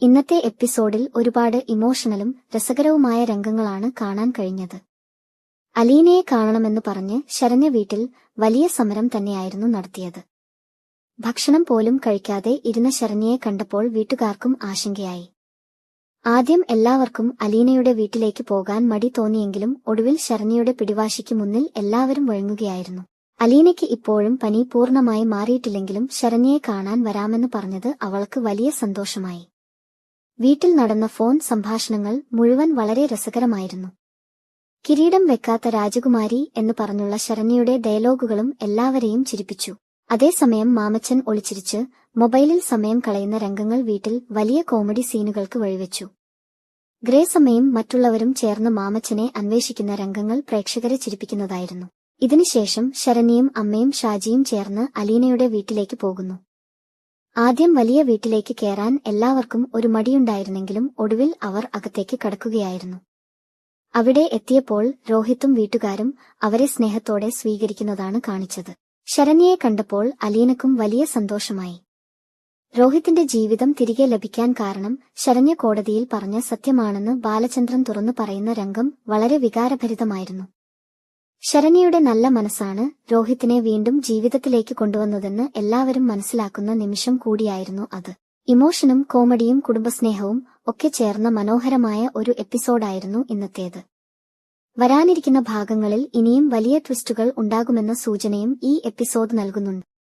ഇന്നത്തെ എപ്പിസോഡിൽ ഒരുപാട് ഇമോഷണലും രസകരവുമായ രംഗങ്ങളാണ് കാണാൻ കഴിഞ്ഞത്. അലീനയെ കാണണമെന്ന് പറഞ്ഞ് ശരണ്യ വീട്ടിൽ വലിയ സമരം തന്നെയായിരുന്നു നടത്തിയത്. ഭക്ഷണം പോലും കഴിക്കാതെ ഇരുന്ന ശരണ്യയെ കണ്ടപ്പോൾ വീട്ടുകാർക്കും ആശങ്കയായി. ആദ്യം എല്ലാവർക്കും അലീനയുടെ വീട്ടിലേക്ക് പോകാൻ മടി തോന്നിയെങ്കിലും ഒടുവിൽ ശരണ്യയുടെ പിടിവാശിക്ക് മുന്നിൽ എല്ലാവരും വഴങ്ങുകയായിരുന്നു. അലീനയ്ക്ക് ഇപ്പോഴും പനി പൂർണ്ണമായി മാറിയിട്ടില്ലെങ്കിലും ശരണ്യയെ കാണാൻ വരാമെന്ന് പറഞ്ഞത് അവൾക്ക് വലിയ സന്തോഷമായി. വീട്ടിൽ നടന്ന ഫോൺ സംഭാഷണങ്ങൾ മുഴുവൻ വളരെ രസകരമായിരുന്നു. കിരീടം വെക്കാത്ത രാജകുമാരി എന്ന് പറഞ്ഞുള്ള ശരണ്യയുടെ ഡയലോഗുകളും എല്ലാവരെയും ചിരിപ്പിച്ചു. അതേസമയം മാമച്ചൻ ഒളിച്ചിരിച്ച് മൊബൈലിൽ സമയം കളയുന്ന രംഗങ്ങൾ വീട്ടിൽ വലിയ കോമഡി സീനുകൾക്ക് വഴിവെച്ചു. ഗ്രേസമ്മയും മറ്റുള്ളവരും ചേർന്ന് മാമച്ചനെ അന്വേഷിക്കുന്ന രംഗങ്ങൾ പ്രേക്ഷകരെ ചിരിപ്പിക്കുന്നതായിരുന്നു. ഇതിനുശേഷം ശരണ്യയും അമ്മയും ഷാജിയും ചേർന്ന് അലീനയുടെ വീട്ടിലേക്ക് പോകുന്നു. ആദ്യം വലിയ വീട്ടിലേക്ക് കയറാൻ എല്ലാവർക്കും ഒരു മടിയുണ്ടായിരുന്നെങ്കിലും ഒടുവിൽ അവർ അകത്തേക്ക് കടക്കുകയായിരുന്നു. അവിടെ എത്തിയപ്പോൾ രോഹിത്തും വീട്ടുകാരും അവരെ സ്നേഹത്തോടെ സ്വീകരിക്കുന്നതാണ് കാണിച്ചത്. ശരണ്യയെ കണ്ടപ്പോൾ അലീനക്കും വലിയ സന്തോഷമായി. രോഹിത്തിന്റെ ജീവിതം തിരികെ ലഭിക്കാൻ കാരണം ശരണ്യ കോടതിയിൽ പറഞ്ഞ സത്യമാണെന്ന് ബാലചന്ദ്രൻ തുറന്നു പറയുന്ന രംഗം വളരെ വികാരഭരിതമായിരുന്നു. ശരണ്യയുടെ നല്ല മനസ്സാണ് രോഹിത്തിനെ വീണ്ടും ജീവിതത്തിലേക്ക് കൊണ്ടുവന്നതെന്ന് എല്ലാവരും മനസ്സിലാക്കുന്ന നിമിഷം കൂടിയായിരുന്നു അത്. ഇമോഷനും കോമഡിയും കുടുംബസ്നേഹവും ഒക്കെ ചേർന്ന മനോഹരമായ ഒരു എപ്പിസോഡായിരുന്നു ഇന്നത്തേത്. വരാനിരിക്കുന്ന ഭാഗങ്ങളിൽ ഇനിയും വലിയ ട്വിസ്റ്റുകൾ ഉണ്ടാകുമെന്ന സൂചനയും ഈ എപ്പിസോഡ് നൽകുന്നുണ്ട്.